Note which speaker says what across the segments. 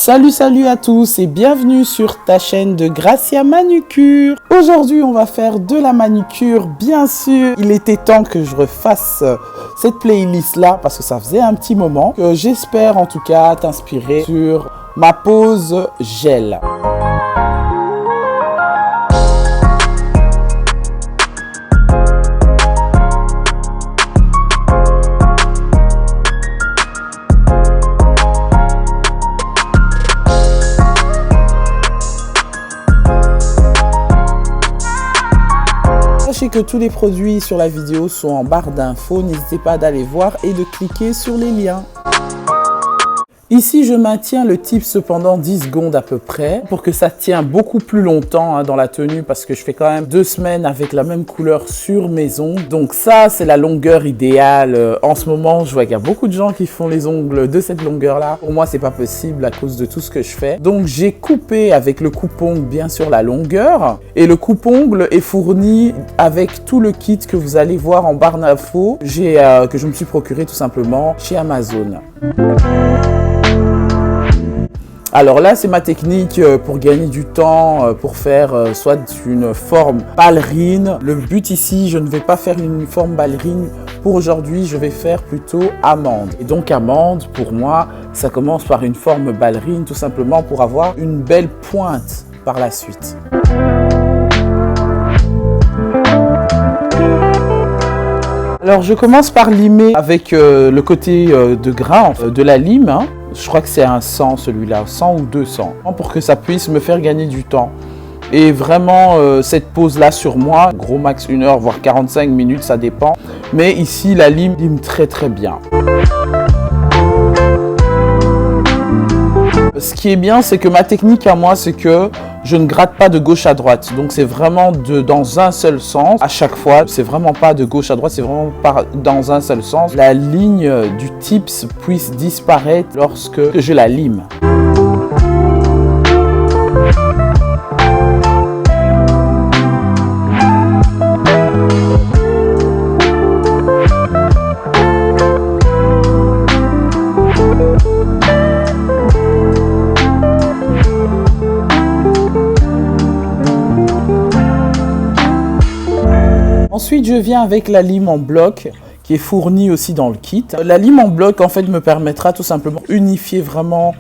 Speaker 1: Salut à tous et bienvenue sur ta chaîne de Gracia Manucure. Aujourd'hui on va faire de la manucure, bien sûr. Il était temps que je refasse cette playlist là parce que ça faisait un petit moment. J'espère en tout cas t'inspirer sur ma pose gel. Sachez que tous les produits sur la vidéo sont en barre d'infos, n'hésitez pas d'aller voir et de cliquer sur les liens. Ici, je maintiens le tips pendant 10 secondes à peu près pour que ça tienne beaucoup plus longtemps dans la tenue parce que je fais quand même 2 semaines avec la même couleur sur mes ongles. Donc ça, c'est la longueur idéale. En ce moment, je vois qu'il y a beaucoup de gens qui font les ongles de cette longueur-là. Pour moi, c'est pas possible à cause de tout ce que je fais. Donc j'ai coupé avec le coupe-ongle bien sûr la longueur et le coupe-ongle est fourni avec tout le kit que vous allez voir en barre d'infos que je me suis procuré tout simplement chez Amazon. Alors là, c'est ma technique pour gagner du temps, pour faire soit une forme ballerine. Le but ici, je ne vais pas faire une forme ballerine. Pour aujourd'hui, je vais faire plutôt amande. Et donc amande, pour moi, ça commence par une forme ballerine, tout simplement pour avoir une belle pointe par la suite. Alors je commence par limer avec le côté de gras de la lime. Je crois que c'est un 100 celui-là, 100 ou 200, pour que ça puisse me faire gagner du temps. Et vraiment, cette pose-là sur moi, gros max 1 heure, voire 45 minutes, ça dépend. Mais ici, la lime très bien. Ce qui est bien, c'est que ma technique à moi, c'est que je ne gratte pas de gauche à droite. Donc c'est vraiment dans un seul sens à chaque fois. C'est vraiment pas de gauche à droite, c'est vraiment pas dans un seul sens. La ligne du tips puisse disparaître lorsque je la lime. Ensuite, je viens avec la lime en bloc qui est fournie aussi dans le kit. La lime en bloc, en fait, me permettra tout simplement d'unifier vraiment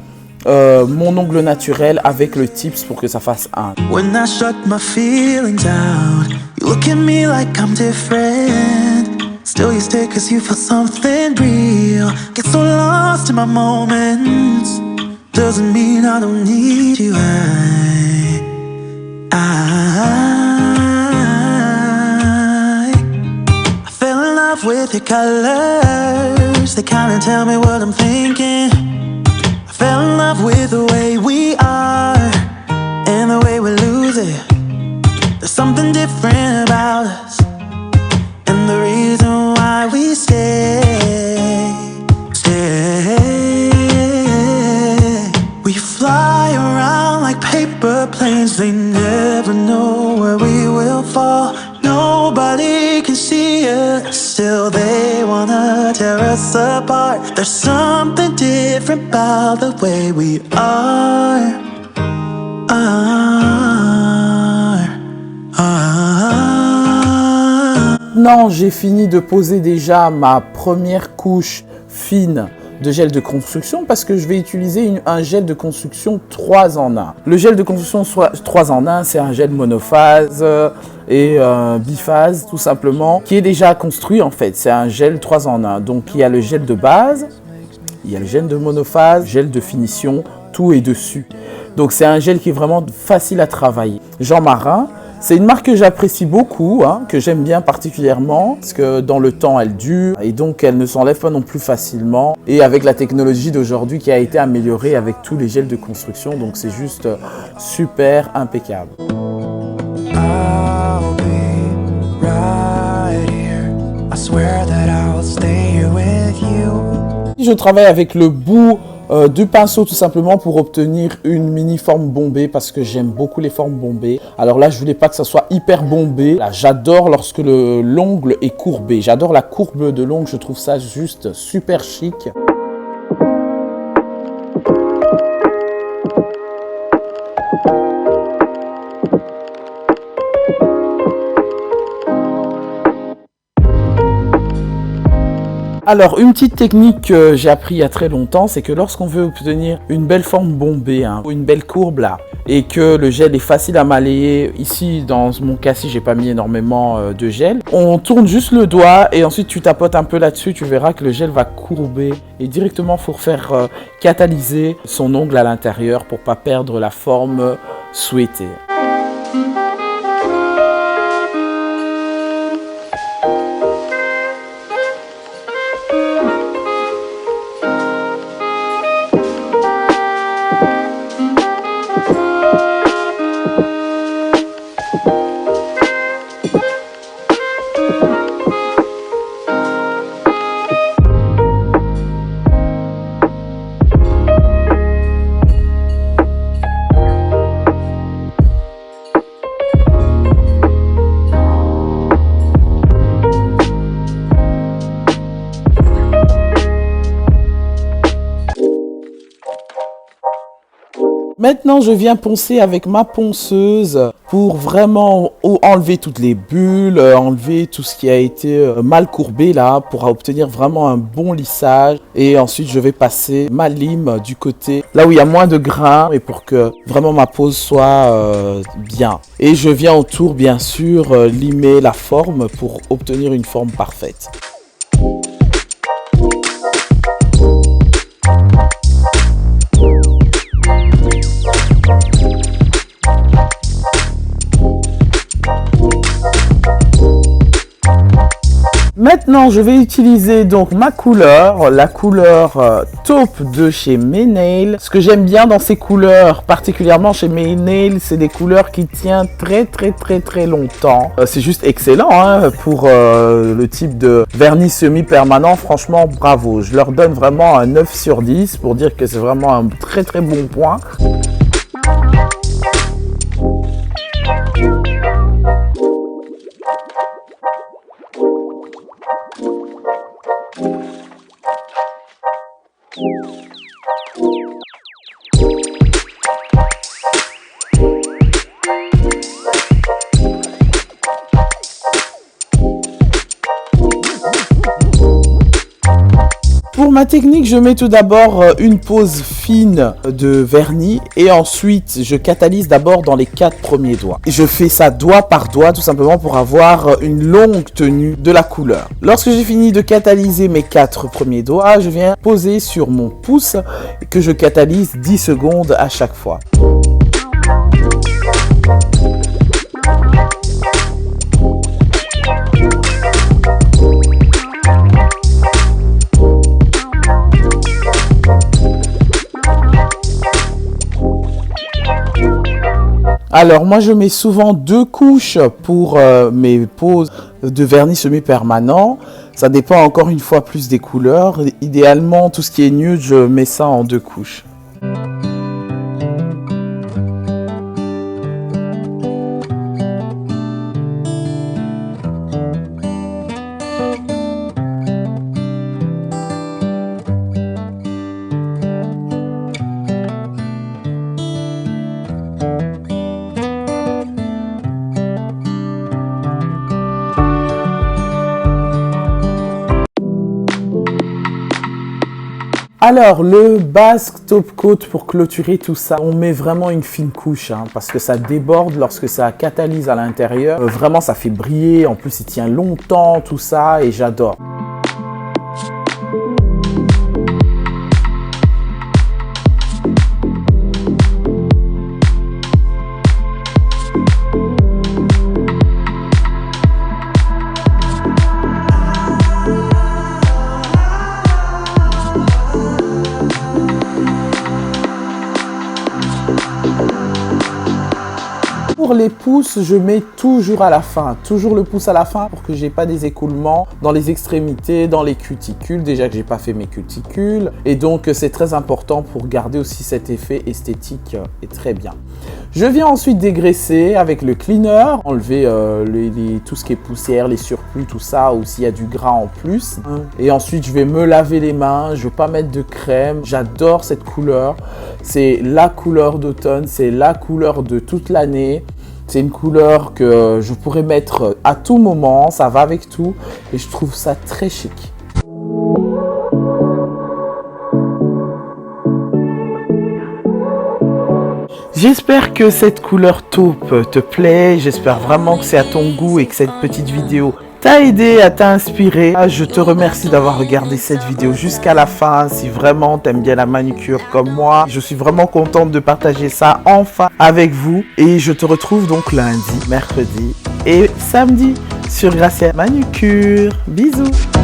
Speaker 1: mon ongle naturel avec le tips pour que ça fasse un. When I shut my feelings out, you look at me like I'm different. Still you stay cause you feel something real. Get so lost in my moments. Doesn't mean I don't need you. With your colors, they kinda tell me what I'm thinking. I fell in love with the way we are and the way we lose it. There's something different about us and the reason why we stay. We fly around like paper planes, they never know where we will fall. Nobody can see us, still they wanna tear us apart. There's something different about the way we are. Non, j'ai fini de poser déjà ma première couche fine de gel de construction parce que je vais utiliser un gel de construction 3 en 1. Le gel de construction 3 en 1, c'est un gel monophase et biphase tout simplement qui est déjà construit en fait. C'est un gel 3 en 1. Donc il y a le gel de base, il y a le gel de monophase, gel de finition, tout est dessus. Donc c'est un gel qui est vraiment facile à travailler. Jean Marin, c'est une marque que j'apprécie beaucoup, que j'aime bien particulièrement, parce que dans le temps, elle dure et donc elle ne s'enlève pas non plus facilement. Et avec la technologie d'aujourd'hui qui a été améliorée avec tous les gels de construction, donc c'est juste super impeccable. Je travaille avec le bout du pinceau tout simplement pour obtenir une mini forme bombée parce que j'aime beaucoup les formes bombées. Alors là, je voulais pas que ça soit hyper bombé. Là, j'adore lorsque l'ongle est courbé. J'adore la courbe de l'ongle, je trouve ça juste super chic. Alors, une petite technique que j'ai appris il y a très longtemps, c'est que lorsqu'on veut obtenir une belle forme bombée, ou une belle courbe là, et que le gel est facile à malayer, ici dans mon cas-ci, j'ai pas mis énormément de gel, on tourne juste le doigt et ensuite tu tapotes un peu là-dessus, tu verras que le gel va courber et directement il faut faire catalyser son ongle à l'intérieur pour pas perdre la forme souhaitée. Maintenant, je viens poncer avec ma ponceuse pour vraiment enlever toutes les bulles, enlever tout ce qui a été mal courbé là, pour obtenir vraiment un bon lissage. Et ensuite, je vais passer ma lime du côté là où il y a moins de grains et pour que vraiment ma pose soit bien. Et je viens autour, bien sûr, limer la forme pour obtenir une forme parfaite. Maintenant, je vais utiliser donc ma couleur, la couleur taupe de chez Maynail. Ce que j'aime bien dans ces couleurs, particulièrement chez Maynail, c'est des couleurs qui tiennent très longtemps. C'est juste excellent hein, pour le type de vernis semi-permanent. Franchement, bravo. Je leur donne vraiment un 9 sur 10 pour dire que c'est vraiment un très bon point. Pour ma technique, je mets tout d'abord une pose fine de vernis et ensuite je catalyse d'abord dans les 4 premiers doigts. Je fais ça doigt par doigt tout simplement pour avoir une longue tenue de la couleur. Lorsque j'ai fini de catalyser mes 4 premiers doigts, je viens poser sur mon pouce que je catalyse 10 secondes à chaque fois. Alors moi je mets souvent 2 couches pour mes poses de vernis semi-permanent. Ça dépend encore une fois plus des couleurs. Idéalement tout ce qui est nude je mets ça en 2 couches. Alors, le basque top coat pour clôturer tout ça, on met vraiment une fine couche hein, parce que ça déborde lorsque ça catalyse à l'intérieur. Vraiment, ça fait briller. En plus, il tient longtemps, tout ça, et j'adore. Pour les pouces, je mets toujours à la fin, toujours le pouce à la fin pour que j'ai pas des écoulements dans les extrémités, dans les cuticules, déjà que j'ai pas fait mes cuticules et donc c'est très important pour garder aussi cet effet esthétique et très bien. Je viens ensuite dégraisser avec le cleaner, enlever tout ce qui est poussière, les surplus, tout ça, ou s'il y a du gras en plus. Et ensuite, je vais me laver les mains, je ne veux pas mettre de crème. J'adore cette couleur. C'est la couleur d'automne, c'est la couleur de toute l'année. C'est une couleur que je pourrais mettre à tout moment, ça va avec tout et je trouve ça très chic. J'espère que cette couleur taupe te plaît, j'espère vraiment que c'est à ton goût et que cette petite vidéo t'a aidé à t'inspirer. Je te remercie d'avoir regardé cette vidéo jusqu'à la fin. Si vraiment t'aimes bien la manucure comme moi, je suis vraiment contente de partager ça enfin avec vous. Et je te retrouve donc lundi, mercredi et samedi sur Gracia Manucure. Bisous.